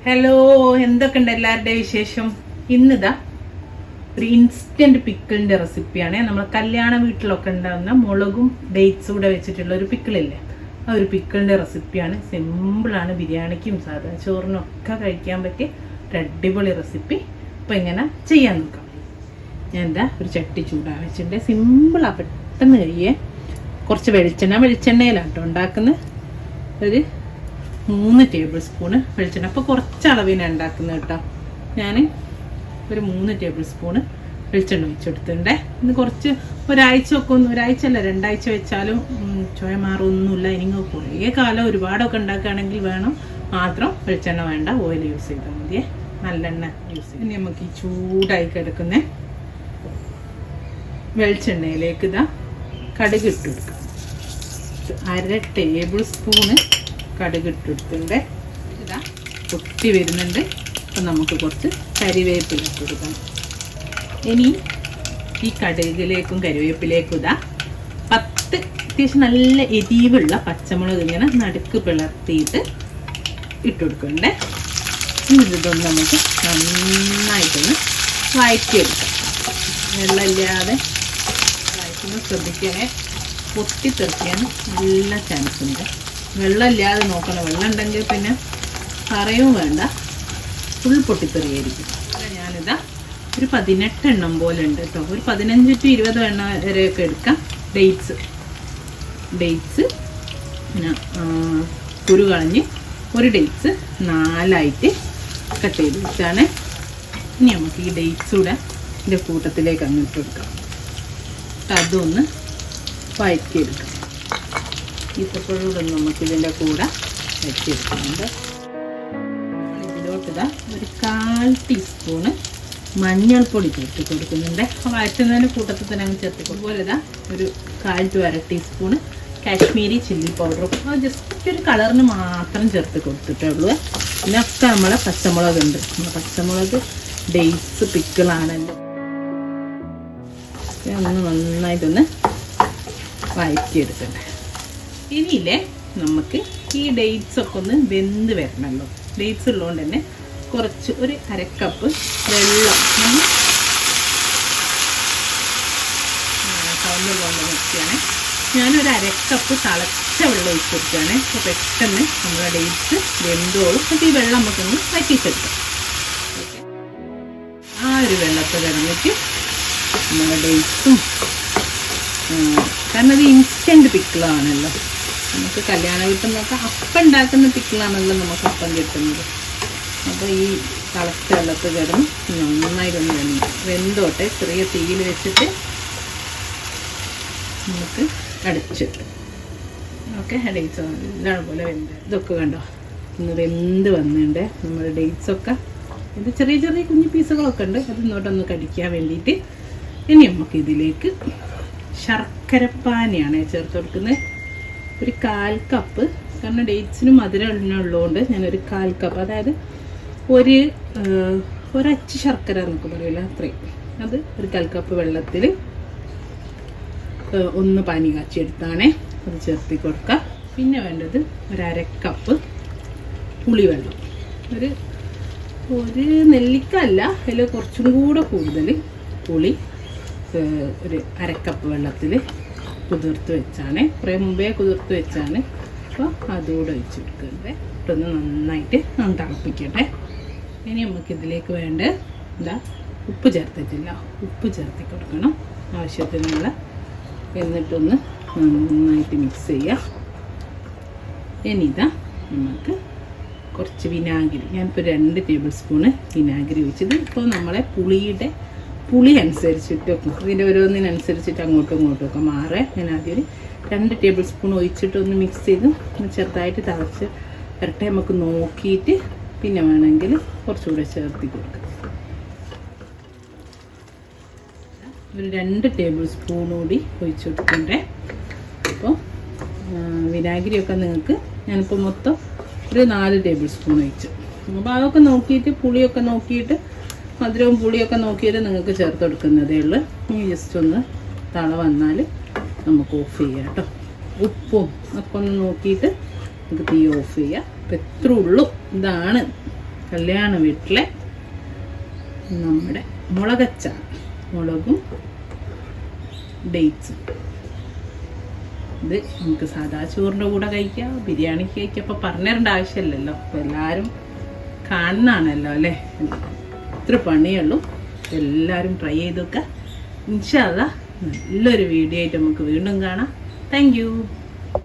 Hello, എന്തൊക്കെയുണ്ട് എല്ലാവരുടെയും വിശേഷം? ഇന്നിതാ ഒരു ഇൻസ്റ്റന്റ് പിക്കിളിന്റെ റെസിപ്പിയാണ്. നമ്മൾ കല്യാണ വീട്ടിലൊക്കെ ഉണ്ടാകുന്ന മുളകും ഡേറ്റ്സും കൂടെ വെച്ചിട്ടുള്ള ഒരു പിക്കിളില്ലേ, ആ ഒരു പിക്കിളിന്റെ റെസിപ്പിയാണ്. സിമ്പിളാണ്, ബിരിയാണിക്കും സാധാ ചോറിനും ഒക്കെ കഴിക്കാൻ പറ്റിയ ഒരു അടിപൊളി റെസിപ്പി. അപ്പോൾ ഇങ്ങനെ ചെയ്യാൻ നോക്കാം. ഞാൻ എന്താ ഒരു ചട്ടി ചൂടാ വെച്ചിട്ടുണ്ട്. സിമ്പിളാണ്, പെട്ടെന്ന് കഴിയേ. കുറച്ച് വെളിച്ചെണ്ണയിലാട്ടോ ഉണ്ടാക്കുന്നത്. ഒരു 3 ടേബിൾ സ്പൂണ് വെളിച്ചെണ്ണ. അപ്പോൾ കുറച്ച് അളവിനാണ് ഉണ്ടാക്കുന്നത് കേട്ടോ. ഞാൻ ഒരു 3 ടേബിൾ സ്പൂണ് വെളിച്ചെണ്ണ വെച്ചെടുത്തിട്ടുണ്ട്. ഇത് കുറച്ച് ഒരാഴ്ചയല്ല 2 ആഴ്ച വെച്ചാലും ചുവ മാറൊന്നുമില്ല. ഇനി കുറേ കാലം ഒരുപാടൊക്കെ ഉണ്ടാക്കുകയാണെങ്കിൽ വേണം മാത്രം വെളിച്ചെണ്ണ വേണ്ട, ഓയിൽ യൂസ് ചെയ്താൽ മതിയേ, നല്ലെണ്ണ യൂസ് ചെയ്യും. ഇനി നമുക്ക് ഈ ചൂടായി കിടക്കുന്ന വെളിച്ചെണ്ണയിലേക്ക് ഇതാ കടുക് ഇട്ട് കൊടുക്കാം. 1/2 ടേബിൾ സ്പൂണ് കടുക് ഇട്ടെടുത്തിട്ടുണ്ട്. ഇതാ പൊട്ടി വരുന്നുണ്ട്. അപ്പം നമുക്ക് കുറച്ച് കരിവേപ്പില ഇട്ട് കൊടുക്കാം. ഇനി ഈ കടുകിലേക്കും കരിവേപ്പിലേക്കും ഇതാ 10 അത്യാവശ്യം നല്ല എരിവുള്ള പച്ചമുളക് ഇങ്ങനെ നടുക്ക് പിളർത്തിയിട്ട് ഇട്ടുകൊടുക്കണ്ടേ. ഇതൊന്ന് നമുക്ക് നന്നായിട്ടൊന്ന് വഴറ്റിയെടുക്കാം. വെള്ളമില്ലാതെ വഴറ്റുമ്പോൾ ശ്രദ്ധിക്കണേ, പൊട്ടിത്തെറിക്കാൻ നല്ല ചാൻസ് ഉണ്ട്. വെള്ളമില്ലാതെ നോക്കണം. വെള്ളം ഉണ്ടെങ്കിൽ പിന്നെ പറയും വേണ്ട, ഫുൾ പൊട്ടിത്തെറിയായിരിക്കും. ഞാനിതാ ഒരു 18 എണ്ണം പോലെ ഉണ്ട് കേട്ടോ. ഒരു 15 to 20 എണ്ണം വരെയൊക്കെ എടുക്കാം. ഡേറ്റ്സ് പിന്നെ കുരു കളഞ്ഞ് ഒരു ഡേറ്റ്സ് 4ആയിട്ട് കട്ട് ചെയ്ത് വെച്ചാണ്. ഇനി നമുക്ക് ഈ ഡേറ്റ്സ് കൂടെ ഇതിൻ്റെ കൂട്ടത്തിലേക്ക് അങ്ങ് ഇട്ട് കൊടുക്കാം. അതൊന്ന് വഴറ്റിയെടുക്കാം. ഈത്തപ്പഴൂടെ നമുക്കിതിൻ്റെ കൂടെ വഴറ്റിയെടുക്കുന്നുണ്ട്. ഇതിലോട്ടിതാ ഒരു 1/4 ടീസ്പൂണ് മഞ്ഞൾപ്പൊടി ചേർത്ത് കൊടുക്കുന്നുണ്ട്. വഴറ്റുന്നതിന് കൂട്ടത്തിൽ തന്നെ അങ്ങ് ചേർത്ത് കൊടുക്കും. അതുപോലെ ഇതാ ഒരു 1/4 to 1/2 ടീസ്പൂണ് കാശ്മീരി ചില്ലി പൗഡറും ജസ്റ്റ് ഒരു കളറിന് മാത്രം ചേർത്ത് കൊടുത്തിട്ടേ ഉള്ളൂ. ഇതിനൊക്കെ നമ്മളെ പച്ചമുളക് ഉണ്ട്. പച്ചമുളക് ഡേറ്റ്സ് പിക്കിളാണല്ലോ. ഒന്ന് നന്നായിട്ടൊന്ന് വഴറ്റിയെടുക്കണ്ടേ. ഇനിയില്ലേ നമുക്ക് ഈ ഡേറ്റ്സ് ഒക്കെ ഒന്ന് വെന്ത് വരണമല്ലോ. ഡേറ്റ്സ് ഉള്ളതുകൊണ്ട് തന്നെ കുറച്ച് ഒരു 1/2 കപ്പ് വെള്ളം സൗണ്ട് കൊണ്ട് വെക്കുകയാണ്. ഞാനൊരു 1/2 കപ്പ് തിളച്ച വെള്ളം ഒഴിച്ചെടുക്കുകയാണ്. അപ്പോൾ പെട്ടെന്ന് നമ്മുടെ ഡേറ്റ്സ് വെന്തോളും. അപ്പോൾ ഈ വെള്ളം നമുക്കൊന്ന് വറ്റിച്ചെടുക്കാം. ആ ഒരു വെള്ളത്തിൽ കിടന്നിട്ട് നമ്മുടെ ഡേറ്റ്സും, കാരണം അത് ഇൻസ്റ്റൻറ്റ് പിക്കിളാണല്ലോ. നമുക്ക് കല്യാണ വീട്ടിൽ നിന്നൊക്കെ അപ്പം ഉണ്ടാക്കുന്ന പിക്കിളാണല്ലോ നമുക്ക് അപ്പം കിട്ടുന്നത്. അപ്പോൾ ഈ തിളച്ച വെള്ളത്തിൽ കിടന്ന് നന്നായിട്ടൊന്ന് വെന്തോട്ടെ. ചെറിയ തീയിൽ വെച്ചിട്ട് നമുക്ക് അടിച്ചിട്ട് ഓക്കെ. ഡേറ്റ്സ് നല്ലതാണ് പോലെ വെന്ത്. ഇതൊക്കെ കണ്ടോ ഒന്ന് വെന്ത് വന്നിട്ടുണ്ട് നമ്മുടെ ഡേറ്റ്സൊക്കെ. ഇത് ചെറിയ ചെറിയ കുഞ്ഞു പീസുകളൊക്കെ ഉണ്ട്. അത് ഇങ്ങോട്ടൊന്ന് കടിക്കാൻ വേണ്ടിയിട്ട്. ഇനി നമുക്ക് ഇതിലേക്ക് ശർക്കരപ്പാനിയാണ് ചേർത്ത് കൊടുക്കുന്നത്. ഒരു 1/4 കപ്പ്. കാരണം ഡേറ്റ്സിന് മധുരം ഉള്ളതുകൊണ്ട് ഞാനൊരു 1/4 കപ്പ്, അതായത് ഒരച്ച് ശർക്കര എന്നൊക്കെ പറയില്ല, അത്രയും. അത് ഒരു 1/4 കപ്പ് വെള്ളത്തിൽ ഒന്ന് പാനി കാച്ചിയെടുത്താണേ. അത് ചേർത്തി കൊടുക്കുക. പിന്നെ വേണ്ടത് ഒരു 1/2 കപ്പ് പുളിവെള്ളം. ഒരു നെല്ലിക്ക അല്ല, അതിൽ കുറച്ചും കൂടെ കൂടുതൽ പുളി ഒരു 1/2 കപ്പ് വെള്ളത്തിൽ കുതിർത്ത് വെച്ചാണ്. കുറേ മുമ്പേ കുതിർത്ത് വെച്ചാണ്. അപ്പോൾ അതുകൂടെ ഒഴിച്ച് കൊടുക്കുന്നത്. ഇട്ടൊന്ന് നന്നായിട്ട് തിളപ്പിക്കട്ടെ. ഇനി നമുക്കിതിലേക്ക് വേണ്ട ഉപ്പ് ചേർത്തിട്ടില്ല, ഉപ്പ് ചേർത്തി കൊടുക്കണം ആവശ്യത്തിനുള്ള. എന്നിട്ടൊന്ന് നന്നായിട്ട് മിക്സ് ചെയ്യുക. ഇനിതാ നമുക്ക് കുറച്ച് വിനാഗിരി. ഞാനിപ്പോൾ 2 ടേബിൾ സ്പൂണ് വിനാഗിരി ഒഴിച്ചത്. ഇപ്പോൾ നമ്മളെ പുളി അനുസരിച്ചിട്ടൊക്കെ ഇതിൻ്റെ ഓരോന്നിനനുസരിച്ചിട്ട് അങ്ങോട്ടും ഇങ്ങോട്ടും ഒക്കെ മാറേ. ഞാൻ ആദ്യം ഒരു 2 ടേബിൾ സ്പൂൺ ഒഴിച്ചിട്ട് ഒന്ന് മിക്സ് ചെയ്ത് ചെറുതായിട്ട് തിളച്ച് വരട്ടെ. നമുക്ക് നോക്കിയിട്ട് പിന്നെ വേണമെങ്കിൽ കുറച്ചുകൂടെ ചേർത്തി കൊടുക്കാം. ഒരു 2 ടേബിൾ സ്പൂൺ കൂടി ഒഴിച്ചു കൊടുക്കണ്ടേ. അപ്പോൾ വിനാഗിരിയൊക്കെ നിങ്ങൾക്ക് ഞാനിപ്പോൾ മൊത്തം ഒരു 4 ടേബിൾ സ്പൂൺ ഒഴിച്ചു. അപ്പോൾ അതൊക്കെ നോക്കിയിട്ട് പുളിയൊക്കെ നോക്കിയിട്ട് മധുരവും പുളിയൊക്കെ നോക്കിയിട്ട് നിങ്ങൾക്ക് ചേർത്ത് കൊടുക്കുന്നതേ ഉള്ളൂ. ഇനി ജസ്റ്റ് ഒന്ന് തള വന്നാൽ നമുക്ക് ഓഫ് ചെയ്യാം കേട്ടോ. ഉപ്പും ഒക്കെ ഒന്ന് നോക്കിയിട്ട് നമുക്ക് തീ ഓഫ് ചെയ്യാം. അപ്പം എത്ര ഉള്ളൂ. ഇതാണ് കല്യാണ വീട്ടിലെ നമ്മുടെ മുളകച്ചാർ, മുളകും ഡേറ്റ്സും. ഇത് നമുക്ക് സാധാ ചോറിൻ്റെ കൂടെ കഴിക്കാം, ബിരിയാണിക്ക് കഴിക്കാം. അപ്പോൾ പറഞ്ഞിരേണ്ട ആവശ്യമില്ലല്ലോ, അപ്പോൾ എല്ലാവരും കാണുന്നതാണല്ലോ അല്ലേ. ഇത്ര പണിയുള്ളൂ. എല്ലാവരും ട്രൈ ചെയ്ത് നോക്കുക. ഇൻഷാ അല്ലാഹ് നല്ലൊരു വീഡിയോ ആയിട്ട് നമുക്ക് വീണ്ടും കാണാം. Thank you.